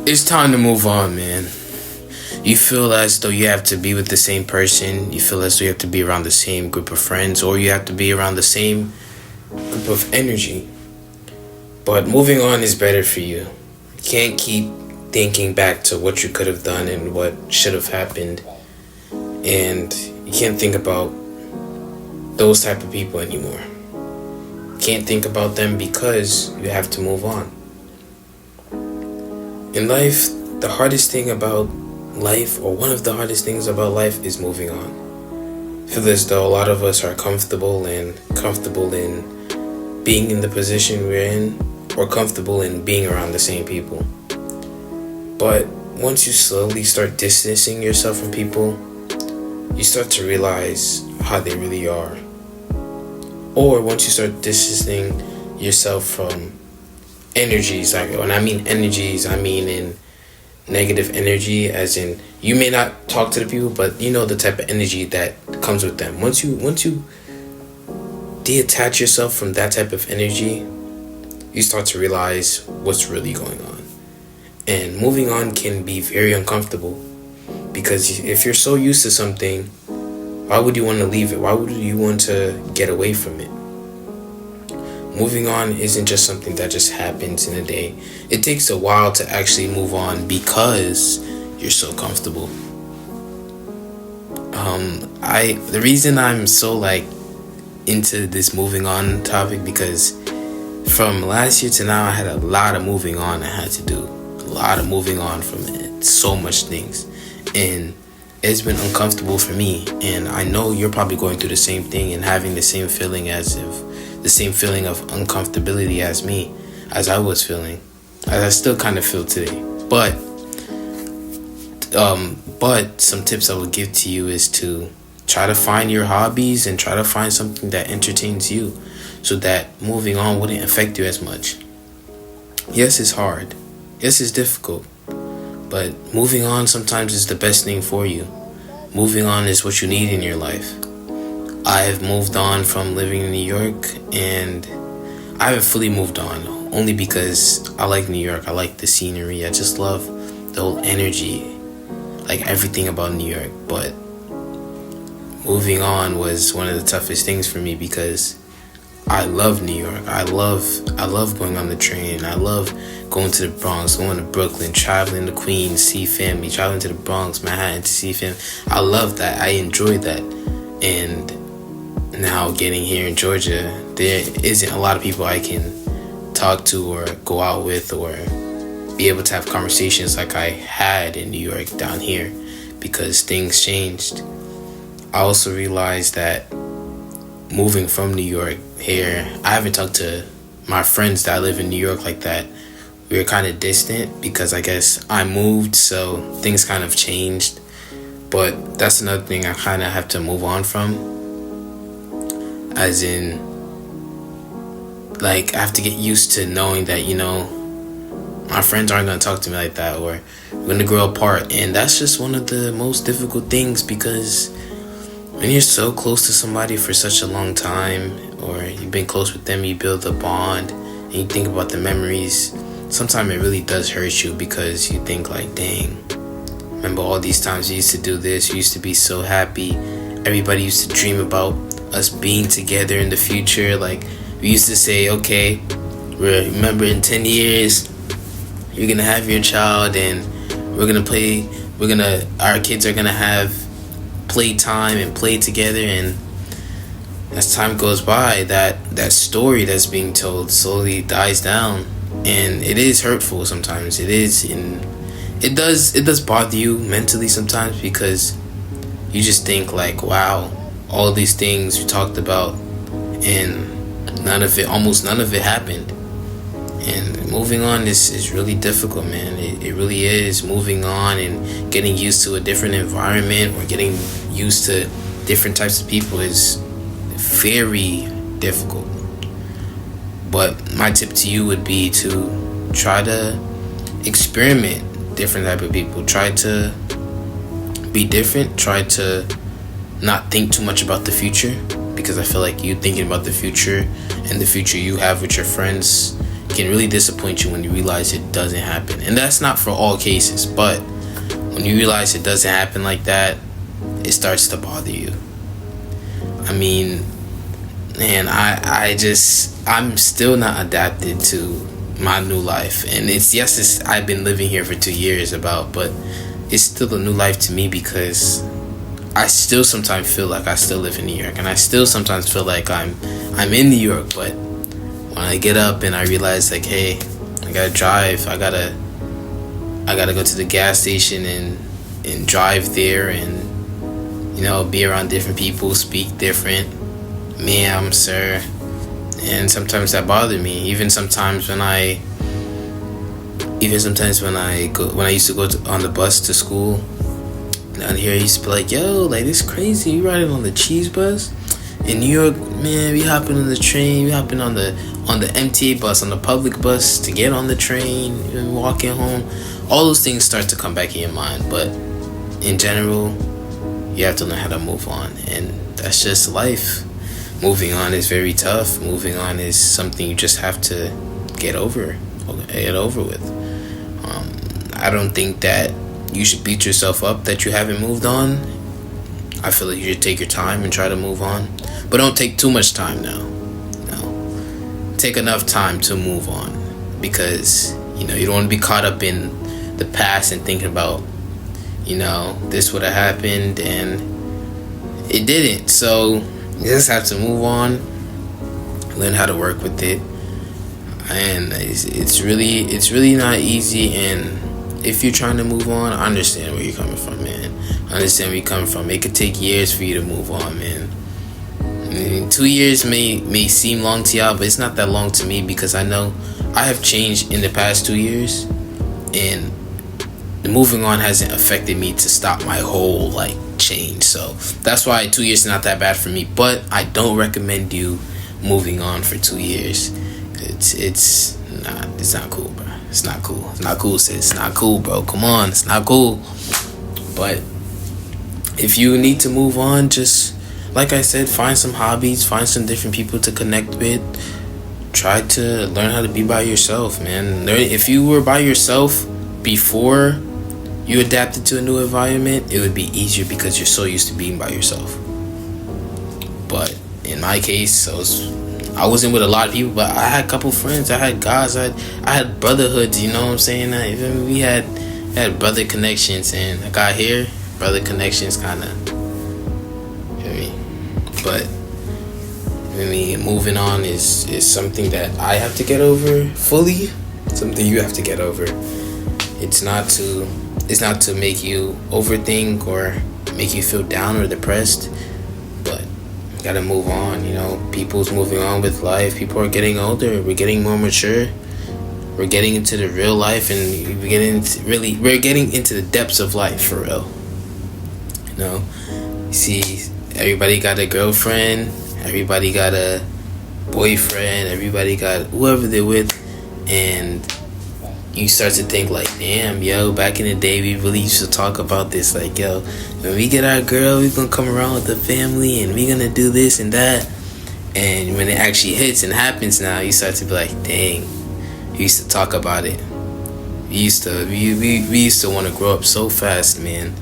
It's time to move on, man. You feel as though you have to be with the same person. You feel as though you have to be around the same group of friends, or you have to be around the same group of energy. But moving on is better for you. You can't keep thinking back to what you could have done and what should have happened. And you can't think about those type of people anymore. You can't think about them because you have to move on. In life, the hardest thing about life, or one of the hardest things about life, is moving on. I feel as though a lot of us are comfortable in being in the position we're in, or comfortable in being around the same people. But once you slowly start distancing yourself from people, you start to realize how they really are. Or once you start distancing yourself from energies, like when I mean energies, I mean in negative energy, as in you may not talk to the people, but you know the type of energy that comes with them. Once you detach yourself from that type of energy, you start to realize what's really going on. And moving on can be very uncomfortable, because if you're so used to something, why would you want to leave it? Why would you want to get away from it? Moving on isn't just something that just happens in a day. It takes a while to actually move on because you're so comfortable. The reason I'm so into this moving on topic, because from last year to now I had a lot of moving on I had to do. A lot of moving on from it. So much things. And it's been uncomfortable for me. And I know you're probably going through the same thing and having the same feeling of uncomfortability as I was feeling, as I still kind of feel today. But some tips I would give to you is to try to find your hobbies and try to find something that entertains you, so that moving on wouldn't affect you as much. Yes, it's hard. Yes, it's difficult. But moving on sometimes is the best thing for you. Moving on is what you need in your life. I have moved on from living in New York, and I haven't fully moved on, only because I like New York. I like the scenery. I just love the whole energy, like everything about New York. But moving on was one of the toughest things for me, because I love New York. I love going on the train. I love going to the Bronx, going to Brooklyn, traveling to Queens, see family, traveling to the Bronx, Manhattan to see family. I love that. I enjoy that. And now getting here in Georgia, there isn't a lot of people I can talk to or go out with or be able to have conversations like I had in New York down here, because things changed. I also realized that moving from New York here, I haven't talked to my friends that live in New York like that. We were kind of distant because I guess I moved, so things kind of changed. But that's another thing I kind of have to move on from. As in, I have to get used to knowing that, my friends aren't going to talk to me like that, or we're going to grow apart. And that's just one of the most difficult things, because when you're so close to somebody for such a long time, or you've been close with them, you build a bond, and you think about the memories, sometimes it really does hurt you, because you think dang, remember all these times we used to do this, we used to be so happy, everybody used to dream about us being together in the future. We used to say, okay, remember in 10 years, you're gonna have your child, and our kids are gonna have play time and play together. And as time goes by, that story that's being told slowly dies down, and it is hurtful sometimes. It is, and it does bother you mentally sometimes, because you just think wow, all these things you talked about, and almost none of it happened. And moving on is really difficult, man. It really is. Moving on and getting used to a different environment, or getting used to different types of people, is very difficult. But my tip to you would be to try to experiment different type of people. Try to be different. Try to not think too much about the future, because I feel like you thinking about the future and the future you have with your friends, can really disappoint you when you realize it doesn't happen. And that's not for all cases, but when you realize it doesn't happen like that, it starts to bother you. I mean, man, I'm still not adapted to my new life. And I've been living here for 2 years but it's still a new life to me, because I still sometimes feel like I still live in New York, and I still sometimes feel like I'm in New York. But when I get up and I realize, like, hey, I gotta drive, I gotta go to the gas station and drive there, and be around different people, speak different, ma'am, sir, and sometimes that bothered me. Even sometimes when I used to go on the bus to school down here, I used to be like, yo, like, this crazy, you riding on the cheese bus? In New York, man, we hopping on the train, we hopping on the MTA bus, on the public bus to get on the train, and walking home. All those things start to come back in your mind. But in general, you have to learn how to move on, and that's just life. Moving on is very tough. Moving on is something you just have to get over with. I don't think that you should beat yourself up that you haven't moved on. I feel like you should take your time and try to move on, but don't take too much time now. No, take enough time to move on, because you don't want to be caught up in the past and thinking about, this would have happened and it didn't. So you just have to move on, learn how to work with it, and it's really not easy. And if you're trying to move on, I understand where you're coming from, man. I understand where you're coming from. It could take years for you to move on, man. I mean, 2 years may seem long to y'all, but it's not that long to me, because I know I have changed in the past 2 years, and the moving on hasn't affected me to stop my whole change. So that's why 2 years is not that bad for me. But I don't recommend you moving on for 2 years. It's not cool, bro. It's not cool. It's not cool, sis. It's not cool, bro. Come on, it's not cool. But if you need to move on, just like I said, find some hobbies, find some different people to connect with. Try to learn how to be by yourself, man. If you were by yourself before you adapted to a new environment, it would be easier because you're so used to being by yourself. But in my case, I wasn't with a lot of people, but I had a couple friends. I had guys. I had brotherhoods. You know what I'm saying? Even we had brother connections, and I got here. Brother connections, kind of. Feel me? But moving on is something that I have to get over fully. Something you have to get over. It's not to make you overthink or make you feel down or depressed, but you gotta move on. People's moving on with life. People are getting older. We're getting more mature. We're getting into the real life, and we're getting into the depths of life for real. You see, everybody got a girlfriend, everybody got a boyfriend, everybody got whoever they're with, and you start to think like, damn, yo, back in the day, we really used to talk about this. Like, yo, when we get our girl, we're going to come around with the family, and we're going to do this and that. And when it actually hits and happens now, you start to be like, dang, we used to talk about it. We used to want to grow up so fast, man.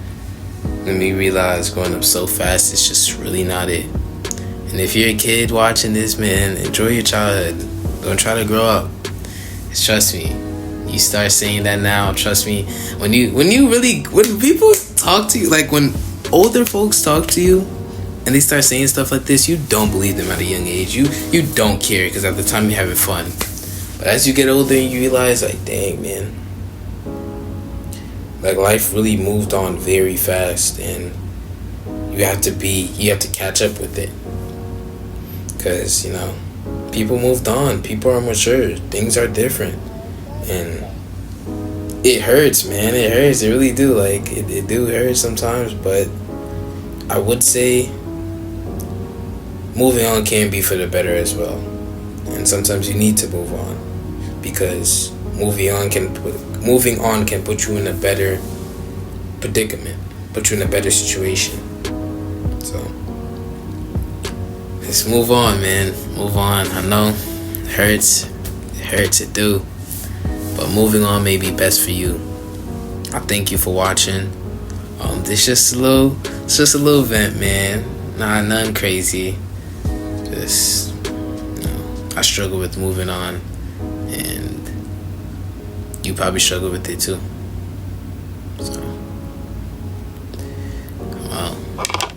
And we realize growing up so fast is just really not it. And if you're a kid watching this, man, enjoy your childhood. Don't try to grow up. Trust me. You start saying that now, trust me. When people talk to you, like when older folks talk to you and they start saying stuff like this, you don't believe them at a young age. You don't care, because at the time you're having fun. But as you get older, you realize, like, dang, man, like, life really moved on very fast, and you have to catch up with it. Because, people moved on. People are mature. Things are different. And it hurts, man. It hurts. It really do. Like, it do hurt sometimes. But I would say moving on can be for the better as well. And sometimes you need to move on, because moving on can put you in a better predicament, put you in a better situation. So let's move on, man. Move on. I know it hurts. It hurts, it do. But moving on may be best for you. I thank you for watching. This it's just a little vent, man. Nah, nothing crazy. Just, I struggle with moving on, and you probably struggle with it too. So, well,